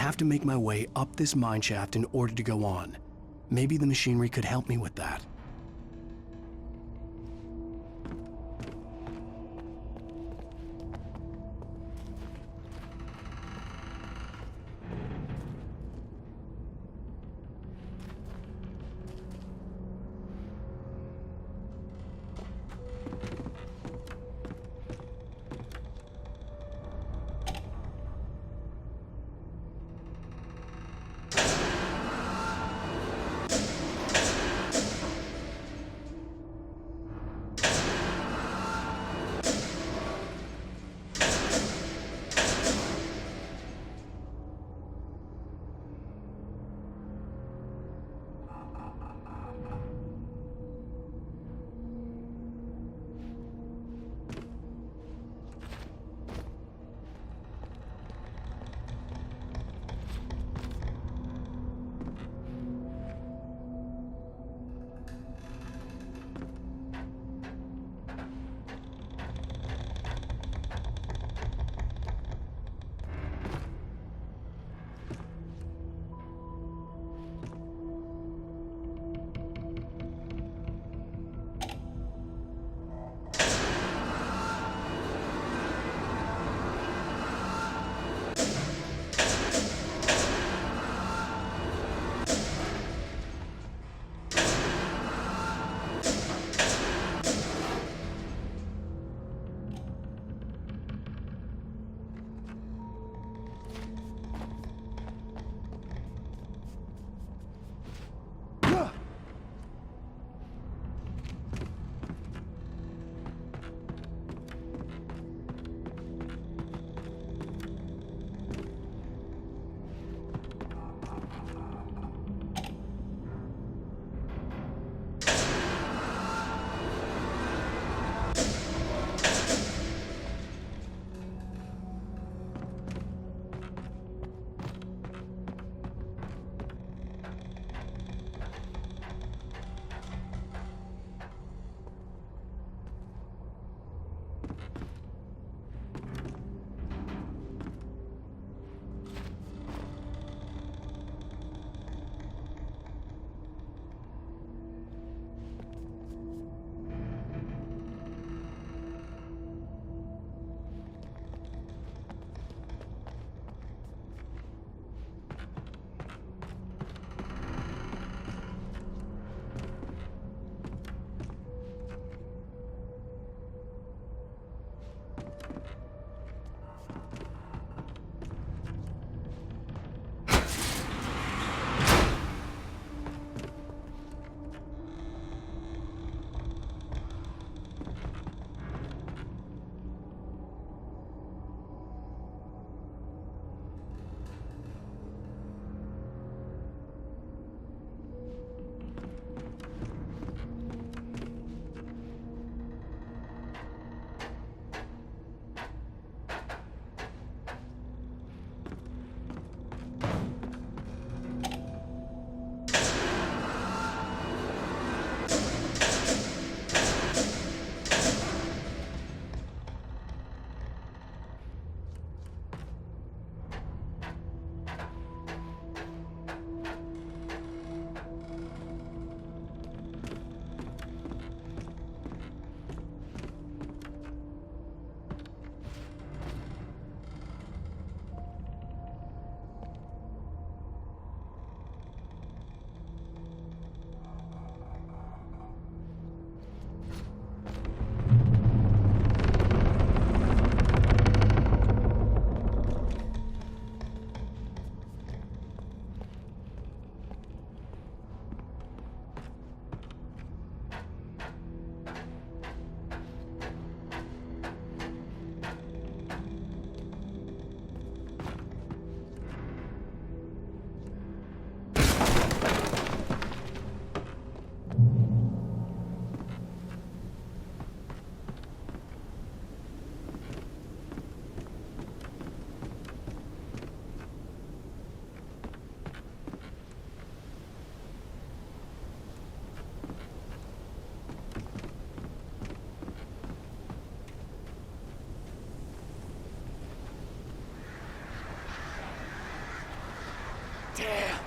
have to make my way up this mine shaft in order to go on. Maybe the machinery could help me with that. Damn!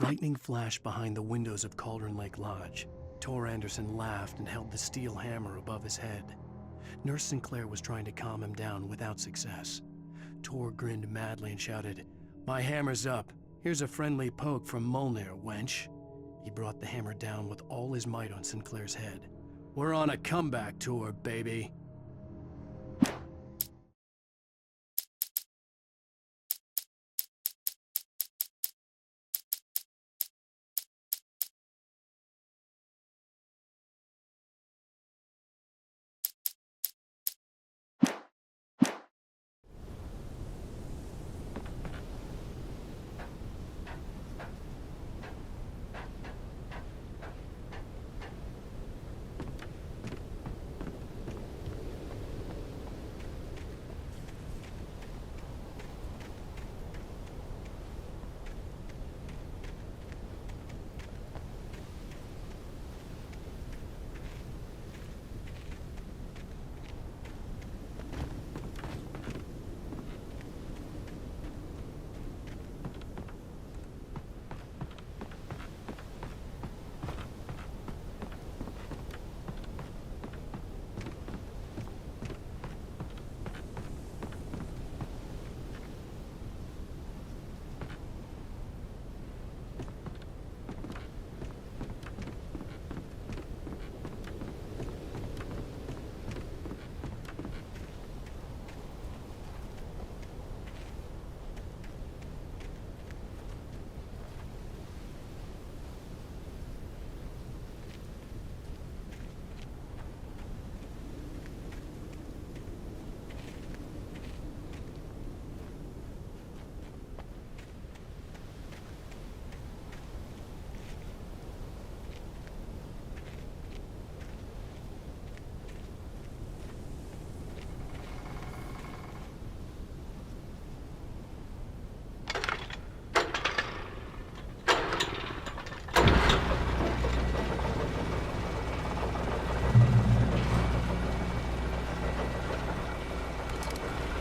Lightning flashed behind the windows of Cauldron Lake Lodge. Tor Anderson laughed and held the steel hammer above his head. Nurse Sinclair was trying to calm him down without success. Tor grinned madly and shouted, "My hammer's up. Here's a friendly poke from Molnir, wench." He brought the hammer down with all his might on Sinclair's head. "We're on a comeback tour, baby."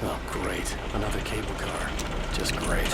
Oh, great. Another cable car. Just great.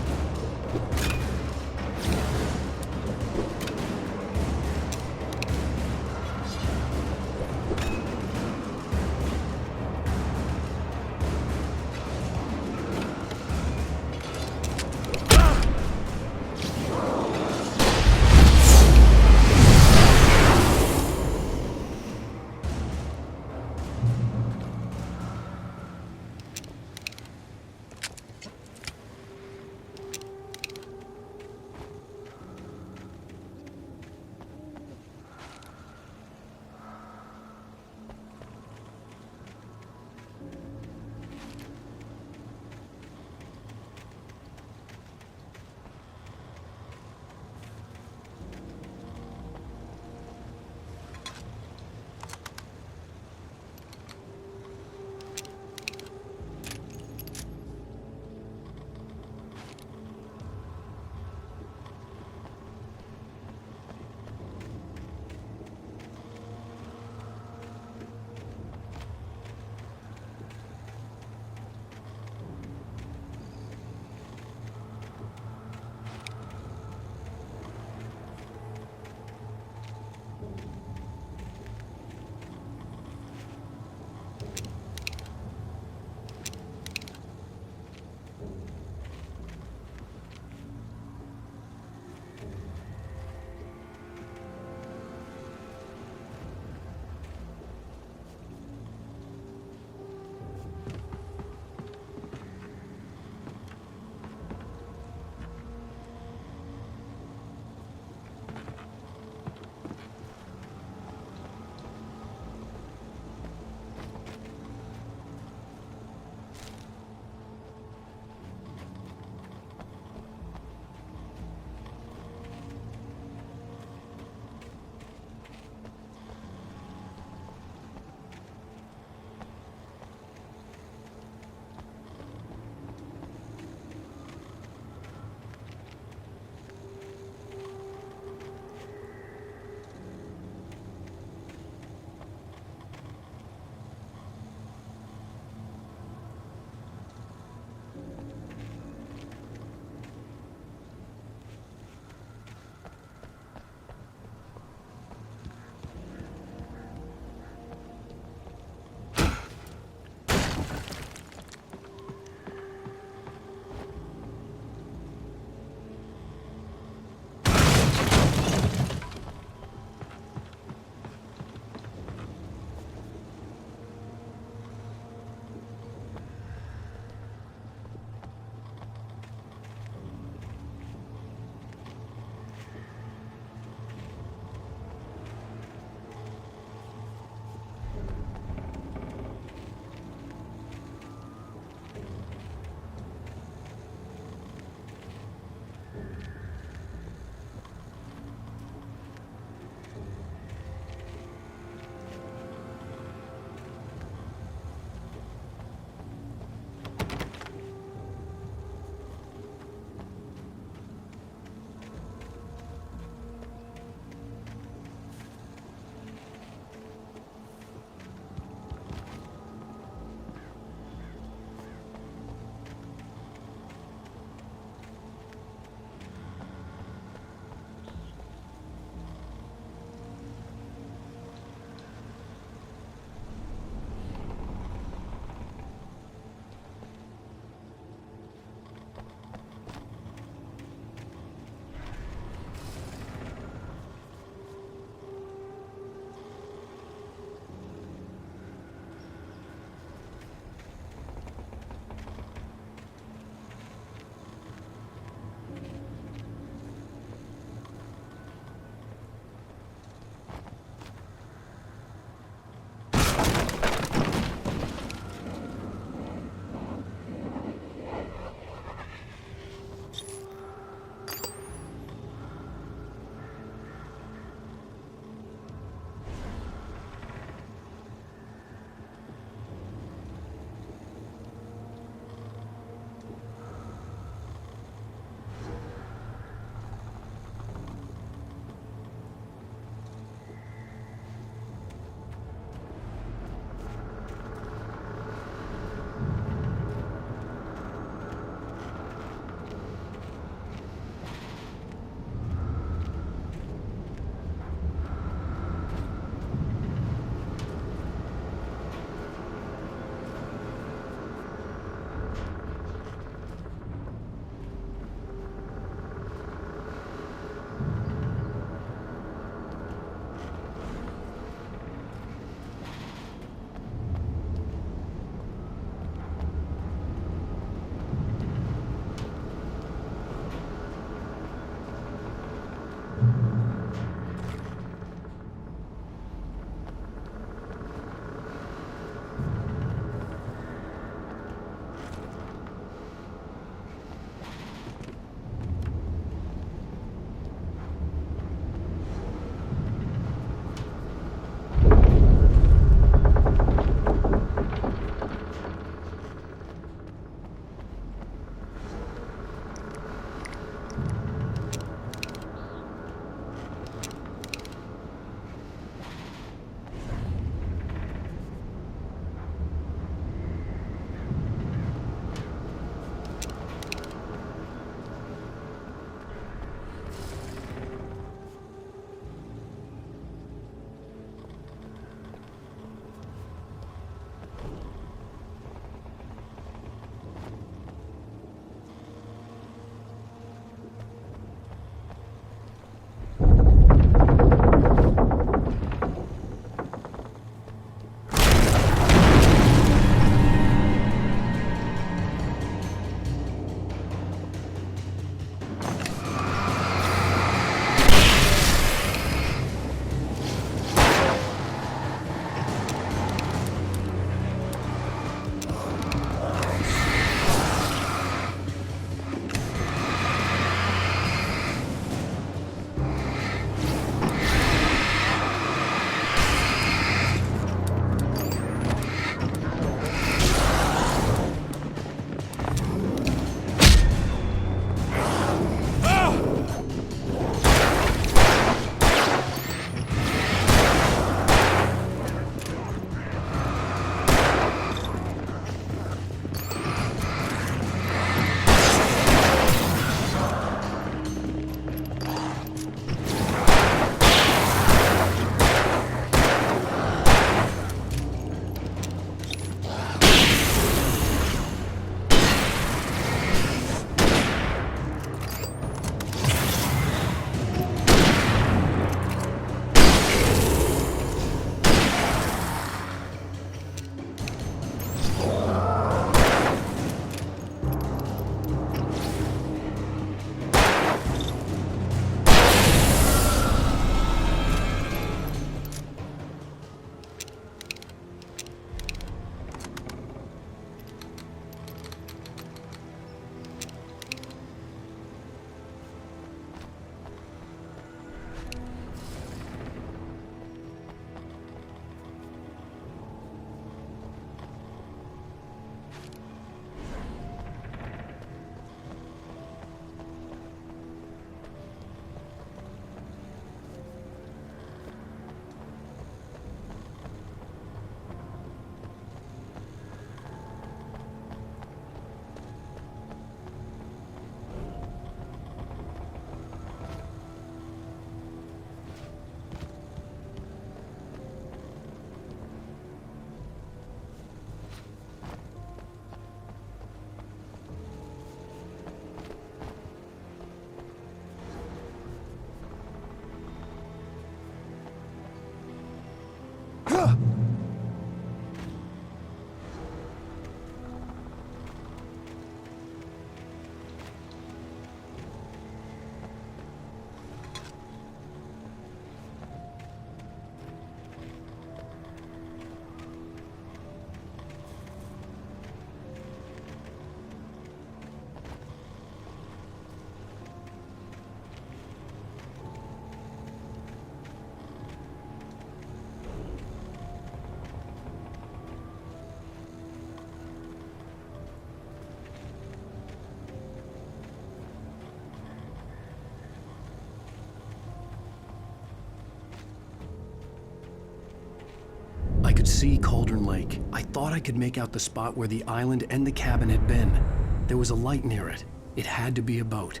could see Cauldron Lake. I thought I could make out the spot where the island and the cabin had been. There was a light near it. It had to be a boat.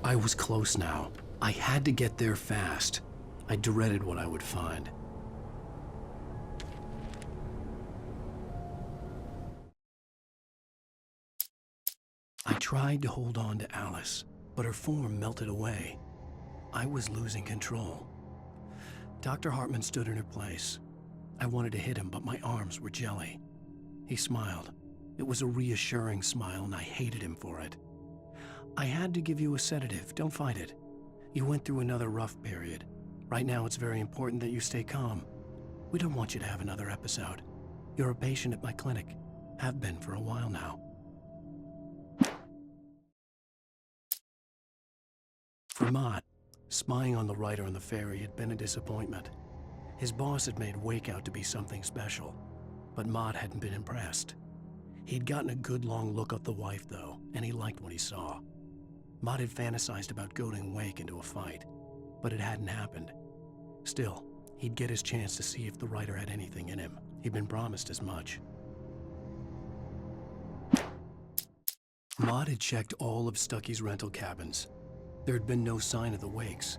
I was close now. I had to get there fast. I dreaded what I would find. I tried to hold on to Alice, but her form melted away. I was losing control. Dr. Hartman stood in her place. I wanted to hit him, but my arms were jelly. He smiled. It was a reassuring smile, and I hated him for it. I had to give you a sedative. Don't fight it. You went through another rough period. Right now, it's very important that you stay calm. We don't want you to have another episode. You're a patient at my clinic. Have been for a while now. For Mott, spying on the writer on the ferry had been a disappointment. His boss had made Wake out to be something special, but Mott hadn't been impressed. He'd gotten a good long look at the wife, though, and he liked what he saw. Mott had fantasized about goading Wake into a fight, but it hadn't happened. Still, he'd get his chance to see if the writer had anything in him. He'd been promised as much. Mott had checked all of Stucky's rental cabins. There had been no sign of the Wakes.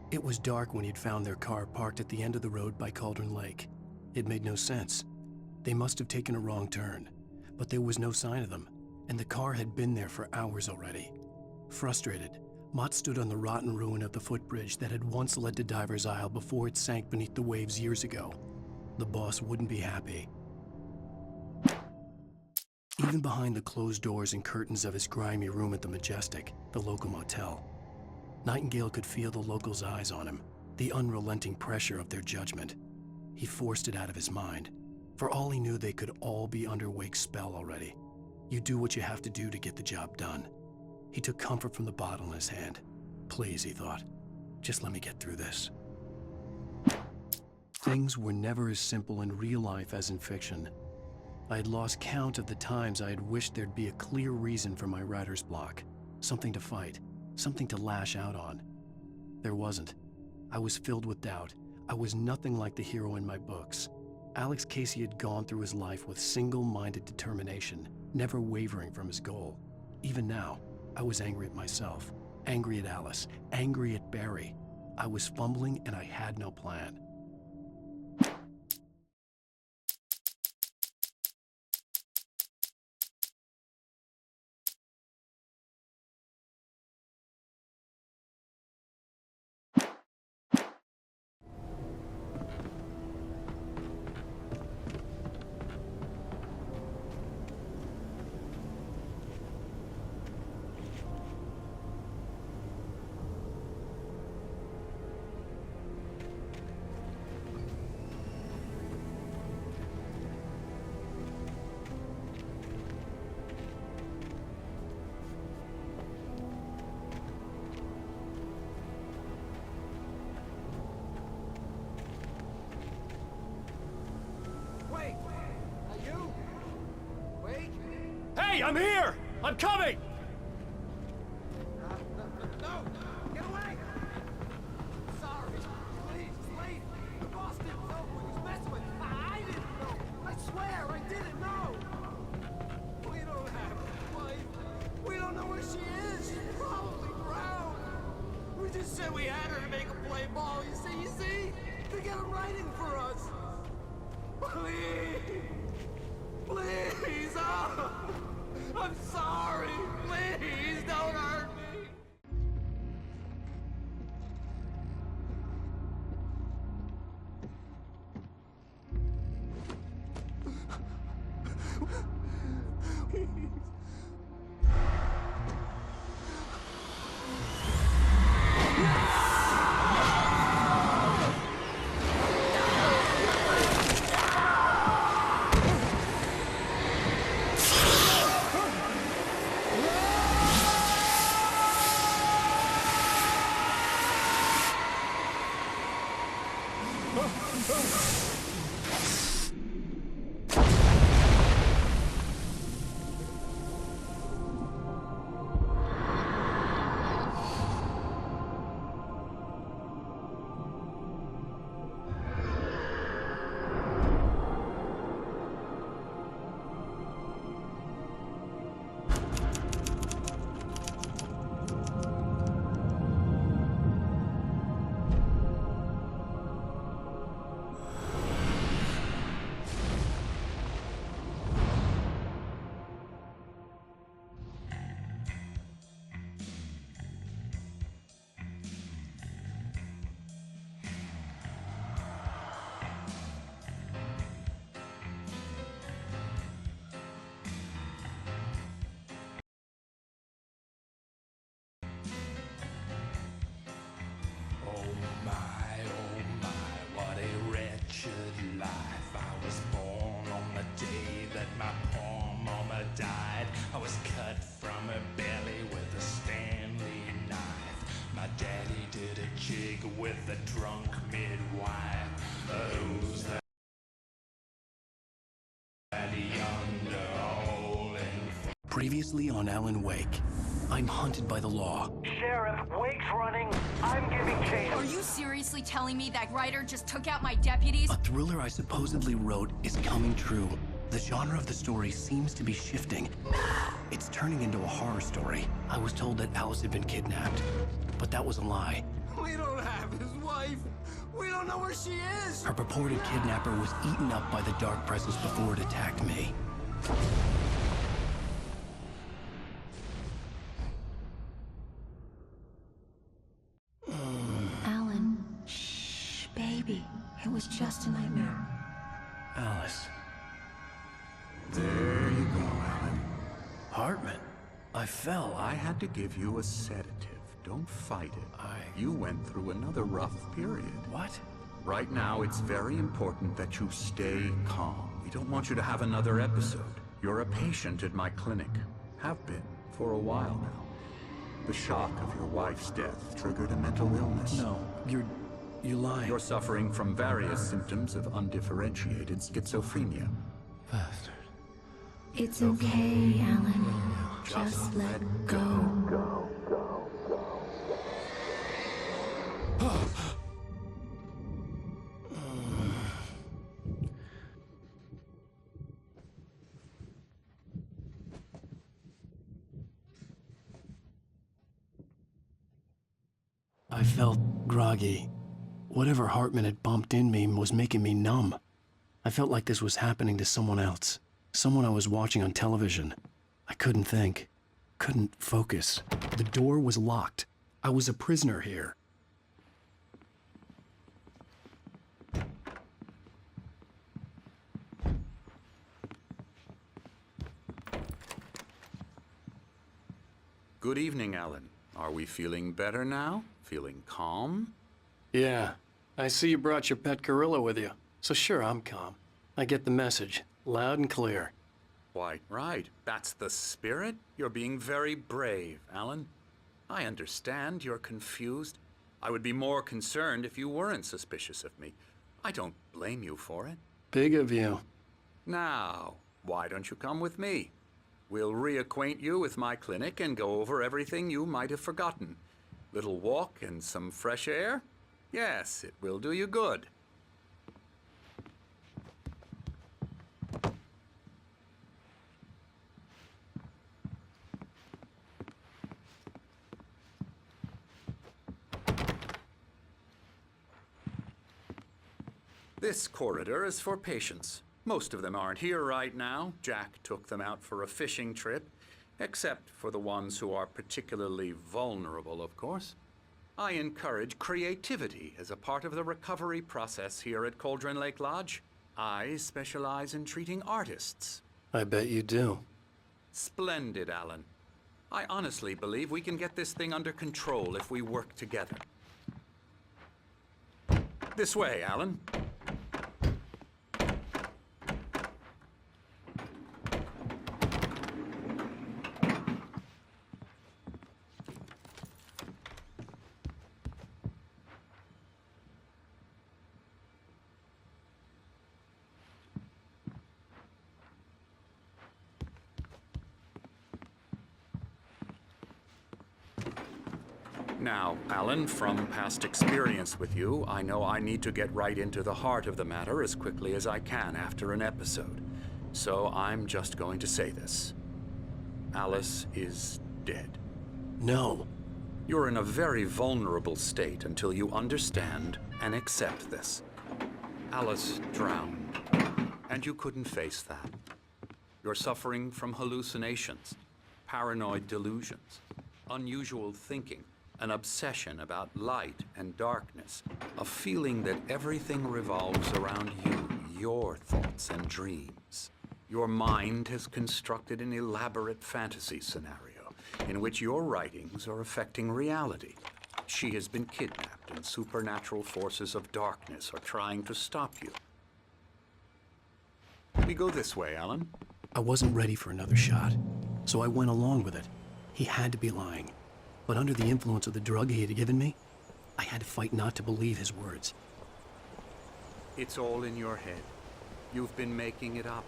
It was dark when he'd found their car parked at the end of the road by Cauldron Lake. It made no sense. They must have taken a wrong turn, but there was no sign of them, and the car had been there for hours already. Frustrated, Mott stood on the rotten ruin of the footbridge that had once led to Diver's Isle before it sank beneath the waves years ago. The boss wouldn't be happy. Even behind the closed doors and curtains of his grimy room at the Majestic, the local motel, Nightingale could feel the locals' eyes on him, the unrelenting pressure of their judgment. He forced it out of his mind. For all he knew, they could all be under Wake's spell already. You do what you have to do to get the job done. He took comfort from the bottle in his hand. Please, he thought, just let me get through this. Things were never as simple in real life as in fiction. I had lost count of the times I had wished there'd be a clear reason for my writer's block. Something to fight, something to lash out on. There wasn't. I was filled with doubt. I was nothing like the hero in my books. Alex Casey had gone through his life with single-minded determination, never wavering from his goal. Even now, I was angry at myself, angry at Alice, angry at Barry. I was fumbling and I had no plan. Hey, I'm here! I'm coming! No! Get away! Sorry. Please, it's late. The boss didn't know who he was messing with. I didn't know. I swear I didn't know. We don't have a wife. We don't know where she is. She's probably drowned. We just said we had her to make a play ball. You see? To get him writing for us. Please! Please! Oh! I'm sorry! Please don't hurt me! Oh my, what a wretched life. I was born on the day that my poor mama died. I was cut from her belly with a Stanley knife. My daddy did a jig with a drunk midwife. Who's that yonder hole in... Previously on Alan Wake, I'm hunted by the law. Sheriff, Wake's running. I'm giving chase. Are you seriously telling me that Ryder just took out my deputies? A thriller I supposedly wrote is coming true. The genre of the story seems to be shifting. It's turning into a horror story. I was told that Alice had been kidnapped, but that was a lie. We don't have his wife. We don't know where she is. Her purported kidnapper was eaten up by the dark presence before it attacked me. Alan, shh, baby. It was just a nightmare. Alice. There you go, Alan. Hartman. I fell. I had to give you a sedative. Don't fight it. You went through another rough period. What? Right now, it's very important that you stay calm. We don't want you to have another episode. You're a patient at my clinic. Have been for a while now. The shock of your wife's death triggered a mental illness. No, you lie. You're suffering from various symptoms of undifferentiated schizophrenia. Bastard. It's okay, Alan. Just let go. I felt groggy. Whatever Hartman had bumped in me was making me numb. I felt like this was happening to someone else. Someone I was watching on television. I couldn't think. Couldn't focus. The door was locked. I was a prisoner here. Good evening, Alan. Are we feeling better now? Feeling calm? Yeah, I see you brought your pet gorilla with you. So sure, I'm calm. I get the message, loud and clear. Quite right. That's the spirit. You're being very brave, Alan. I understand you're confused. I would be more concerned if you weren't suspicious of me. I don't blame you for it. Big of you. Now, why don't you come with me? We'll reacquaint you with my clinic and go over everything you might have forgotten. Little walk and some fresh air? Yes, it will do you good. This corridor is for patients. Most of them aren't here right now. Jack took them out for a fishing trip, except for the ones who are particularly vulnerable, of course. I encourage creativity as a part of the recovery process here at Cauldron Lake Lodge. I specialize in treating artists. I bet you do. Splendid, Alan. I honestly believe we can get this thing under control if we work together. This way, Alan. Now, Alan, from past experience with you, I know I need to get right into the heart of the matter as quickly as I can after an episode. So I'm just going to say this. Alice is dead. No. You're in a very vulnerable state until you understand and accept this. Alice drowned, and you couldn't face that. You're suffering from hallucinations, paranoid delusions, unusual thinking, an obsession about light and darkness, a feeling that everything revolves around you, your thoughts and dreams. Your mind has constructed an elaborate fantasy scenario in which your writings are affecting reality. She has been kidnapped, and supernatural forces of darkness are trying to stop you. We go this way, Alan. I wasn't ready for another shot, so I went along with it. He had to be lying. But under the influence of the drug he had given me, I had to fight not to believe his words. It's all in your head. You've been making it up.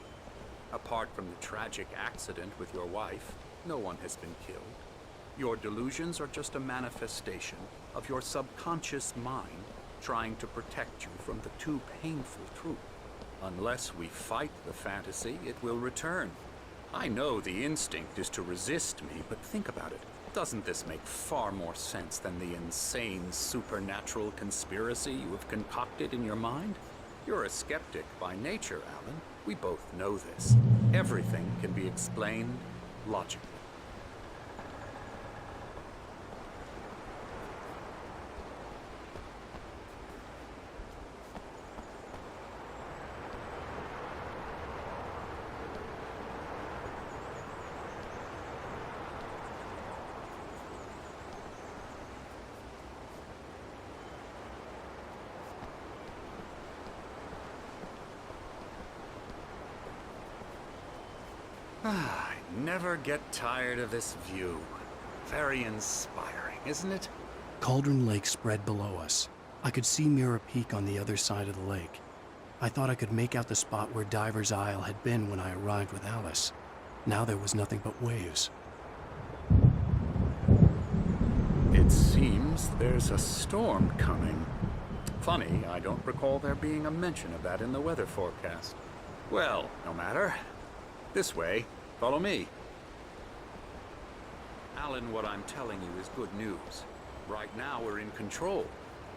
Apart from the tragic accident with your wife, no one has been killed. Your delusions are just a manifestation of your subconscious mind trying to protect you from the too painful truth. Unless we fight the fantasy, it will return. I know the instinct is to resist me, but think about it. Doesn't this make far more sense than the insane supernatural conspiracy you have concocted in your mind? You're a skeptic by nature, Alan. We both know this. Everything can be explained logically. I never get tired of this view. Very inspiring, isn't it? Cauldron Lake spread below us. I could see Mirror Peak on the other side of the lake. I thought I could make out the spot where Diver's Isle had been when I arrived with Alice. Now there was nothing but waves. It seems there's a storm coming. Funny, I don't recall there being a mention of that in the weather forecast. Well, no matter. This way. Follow me. Alan, what I'm telling you is good news. Right now, we're in control.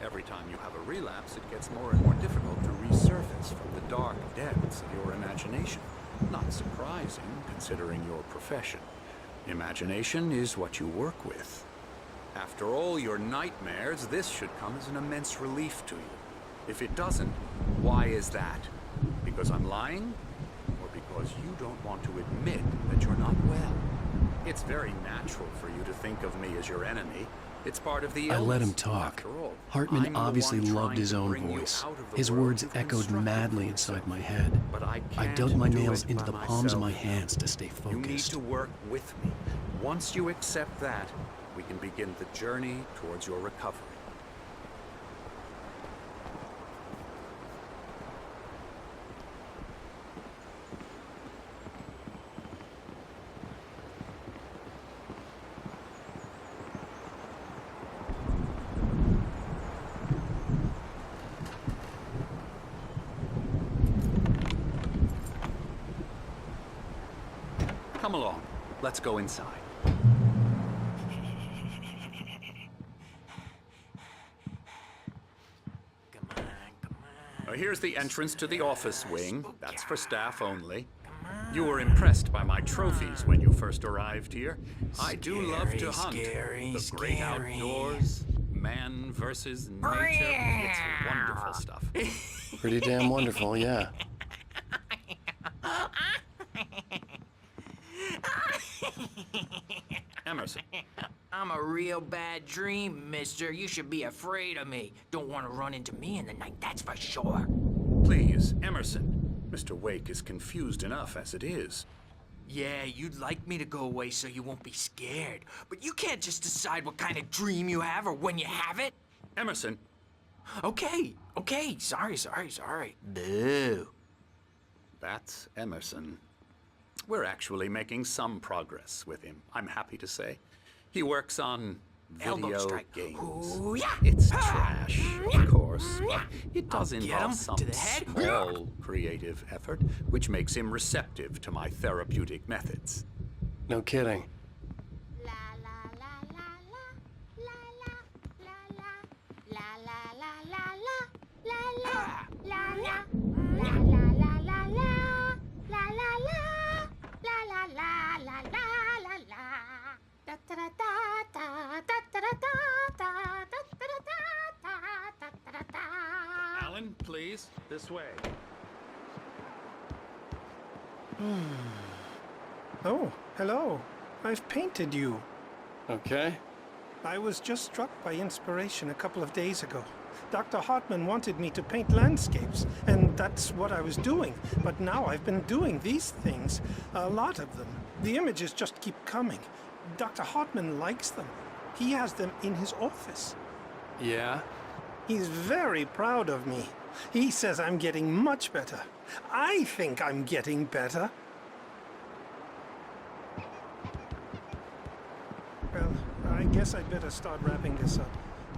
Every time you have a relapse, it gets more and more difficult to resurface from the dark depths of your imagination. Not surprising, considering your profession. Imagination is what you work with. After all your nightmares, this should come as an immense relief to you. If it doesn't, why is that? Because I'm lying? Or because you don't want to admit that you're not well? It's very natural for you to think of me as your enemy. It's part of the illness. I let him talk. After all, Hartman I'm the obviously one loved trying his to own bring you voice. out of the His world words you've echoed constructed madly for inside yourself. my head. But I I can't dug my do nails it into by the palms of myself. my hands to stay You need focused. to work with me. Once you accept that, we can begin the journey towards your recovery. Come along. Let's go inside. Now, here's the entrance to the office wing. That's for staff only. You were impressed by my trophies when you first arrived here. I do love to hunt. The great outdoors, man versus nature. It's wonderful stuff. Pretty damn wonderful, yeah. Emerson. I'm a real bad dream, mister. You should be afraid of me. Don't want to run into me in the night, that's for sure. Please, Emerson. Mr. Wake is confused enough as it is. Yeah, you'd like me to go away so you won't be scared. But you can't just decide what kind of dream you have or when you have it. Emerson. Okay. Sorry. Boo. That's Emerson. We're actually making some progress with him, I'm happy to say. He works on Elbow video strike. games. Ooh, yeah. It's trash, of course, but it does Get involve him some to the head. small creative effort, which makes him receptive to my therapeutic methods. No kidding. Alan, please, this way. Oh, hello. I've painted you. Okay. I was just struck by inspiration a couple of days ago. Dr. Hartman wanted me to paint landscapes, and that's what I was doing. But now I've been doing these things, a lot of them. The images just keep coming. Dr. Hartman likes them. He has them in his office. Yeah? He's very proud of me. He says I'm getting much better. I think I'm getting better. Well, I guess I'd better start wrapping this up.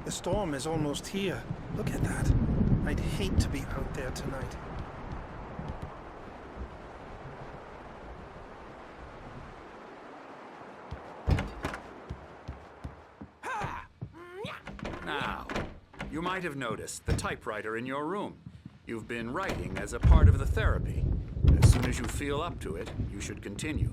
The storm is almost here. Look at that. I'd hate to be out there tonight. Now, you might have noticed the typewriter in your room. You've been writing as a part of the therapy. As soon as you feel up to it, you should continue.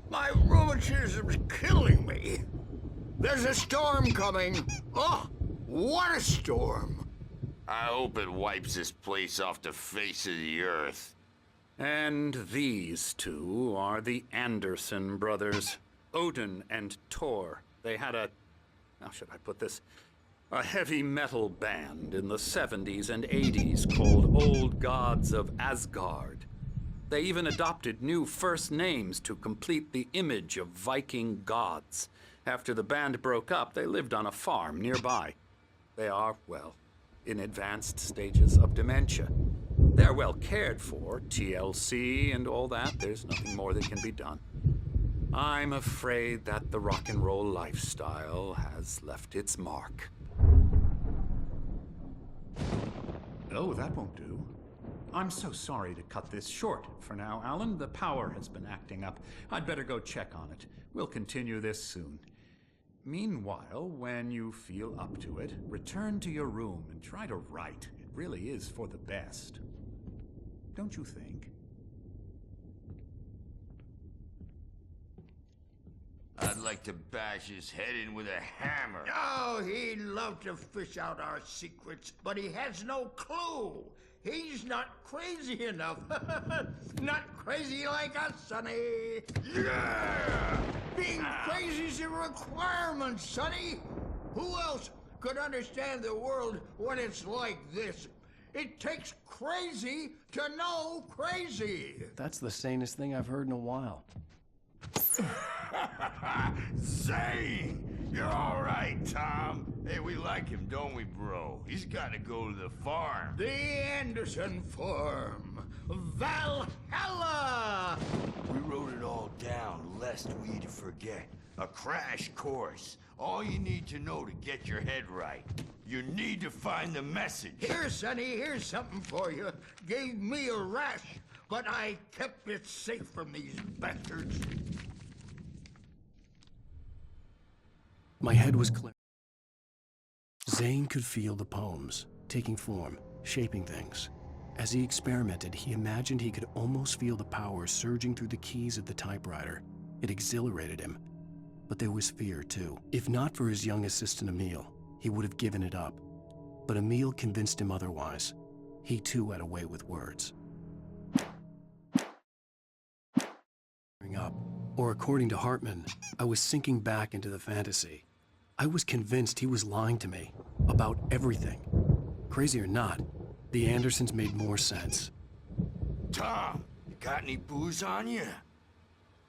My rheumatism's killing me. There's a storm coming. Oh, what a storm. I hope it wipes this place off the face of the earth. And these two are the Anderson brothers, Odin and Tor. They had a, how should I put this? A heavy metal band in the 70s and 80s called Old Gods of Asgard. They even adopted new first names to complete the image of Viking gods. After the band broke up, they lived on a farm nearby. They are, well, in advanced stages of dementia. They're well cared for, TLC and all that. There's nothing more that can be done. I'm afraid that the rock and roll lifestyle has left its mark. Oh, that won't do. I'm so sorry to cut this short for now, Alan. The power has been acting up. I'd better go check on it. We'll continue this soon. Meanwhile, when you feel up to it, return to your room and try to write. It really is for the best. Don't you think? I'd like to bash his head in with a hammer. Oh, he'd love to fish out our secrets, but he has no clue. He's not crazy enough. Not crazy like us, Sonny. Yeah! Being crazy's a requirement, Sonny. Who else could understand the world when it's like this? It takes crazy to know crazy. That's the sanest thing I've heard in a while. Zane! You're all right, Tom. Hey, we like him, don't we, bro? He's got to go to the farm. The Anderson Farm. Valhalla! We wrote it all down, lest we forget. A crash course. All you need to know to get your head right. You need to find the message. Here, Sonny, here's something for you. Gave me a rash, but I kept it safe from these bastards. My head was clear. Zane could feel the poems, taking form, shaping things. As he experimented, he imagined he could almost feel the power surging through the keys of the typewriter. It exhilarated him. but there was fear too. If not for his young assistant Emil, he would have given it up. But Emil convinced him otherwise. He too had a way with words. Up, or according to Hartman, I was sinking back into the fantasy. I was convinced he was lying to me about everything. Crazy or not, the Andersons made more sense. Tom, you got any booze on you?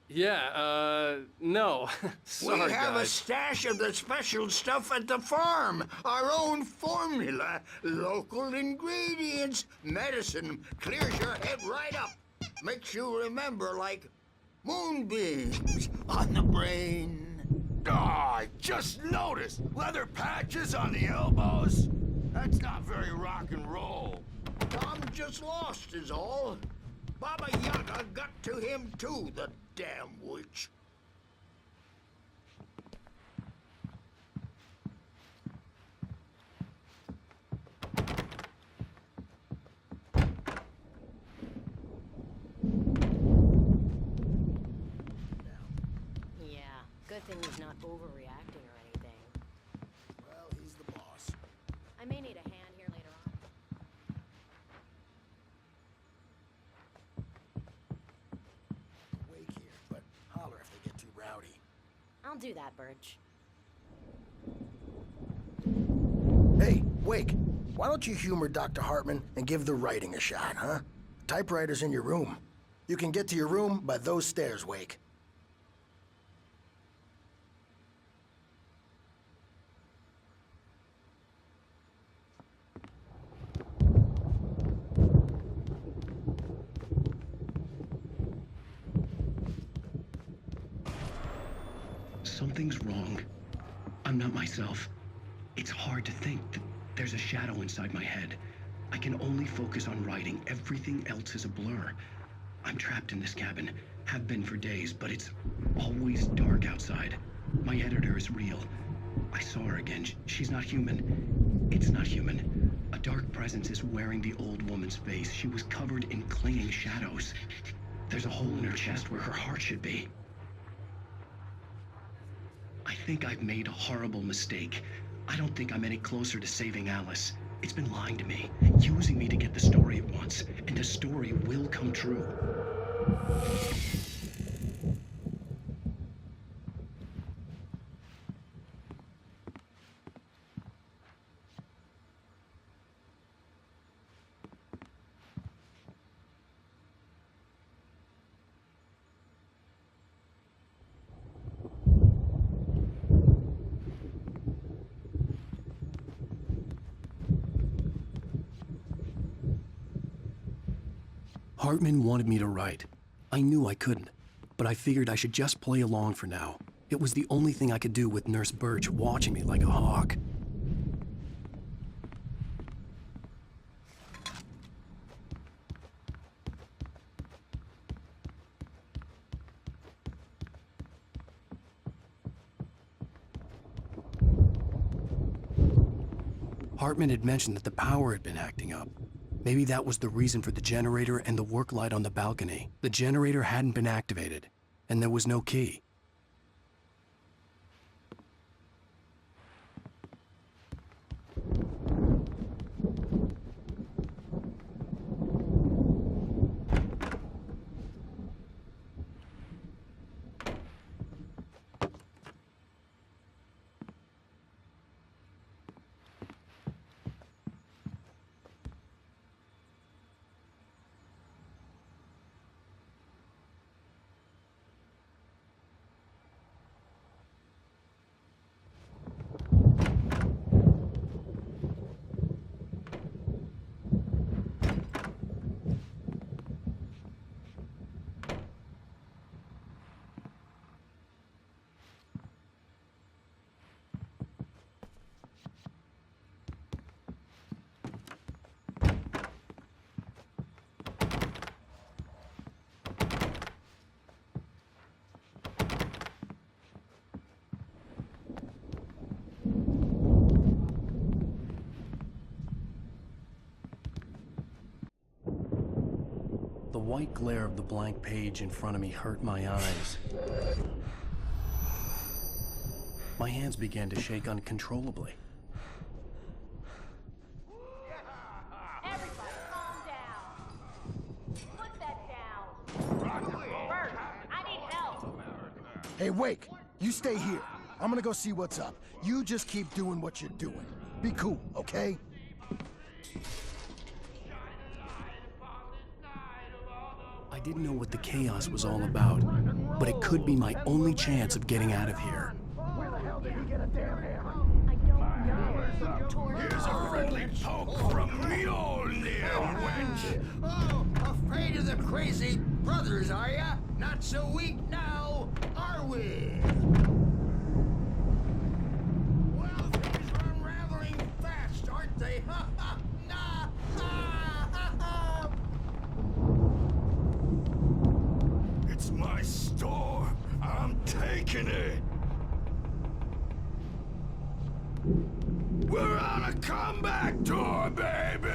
Yeah, no. Sorry, We have a guys. stash of the special stuff at the farm. Our own formula. Local ingredients. Medicine clears your head right up. Makes you remember like moonbeams on the brain. Oh, I just noticed! Leather patches on the elbows? That's not very rock and roll. Tom just lost is all. Baba Yaga got to him too, the damn witch. Yeah, good thing he's not overreacting or anything. Well, he's the boss. I may need a hand here later on. Wake here, but holler if they get too rowdy. I'll do that, Birch. Hey, Wake, why don't you humor Dr. Hartman and give the writing a shot, huh? Typewriter's in your room. You can get to your room by those stairs, Wake. Something's wrong. I'm not myself. It's hard to think that there's a shadow inside my head. I can only focus on writing. Everything else is a blur. I'm trapped in this cabin. Have been for days, but it's always dark outside. My editor is real. I saw her again. She's not human. It's not human. A dark presence is wearing the old woman's face. She was covered in clinging shadows. There's a hole in her chest where her heart should be. I think I've made a horrible mistake. I don't think I'm any closer to saving Alice. It's been lying to me, using me to get the story it wants, and the story will come true. Hartman wanted me to write. I knew I couldn't, but I figured I should just play along for now. It was the only thing I could do with Nurse Birch watching me like a hawk. Hartman had mentioned that the power had been acting up. Maybe that was the reason for the generator and the work light on the balcony. The generator hadn't been activated, and there was no key. The white glare of the blank page in front of me hurt my eyes. My hands began to shake uncontrollably. Everybody, calm down. Put that down. Bert, I need help. Hey, Wake, you stay here. I'm gonna go see what's up. You just keep doing what you're doing. Be cool, okay? I didn't know what the chaos was all about, but it could be my only chance of getting out of here. Where the hell did he get a damn hammer? Here's a friendly poke from Mjolnir, wench! Oh, afraid of the crazy brothers, are ya? Not so weak now, are we? Well, things are unraveling fast, aren't they? Ha ha! Nah! Ha ha ha! It's my store. I'm taking it. We're on a comeback tour, baby!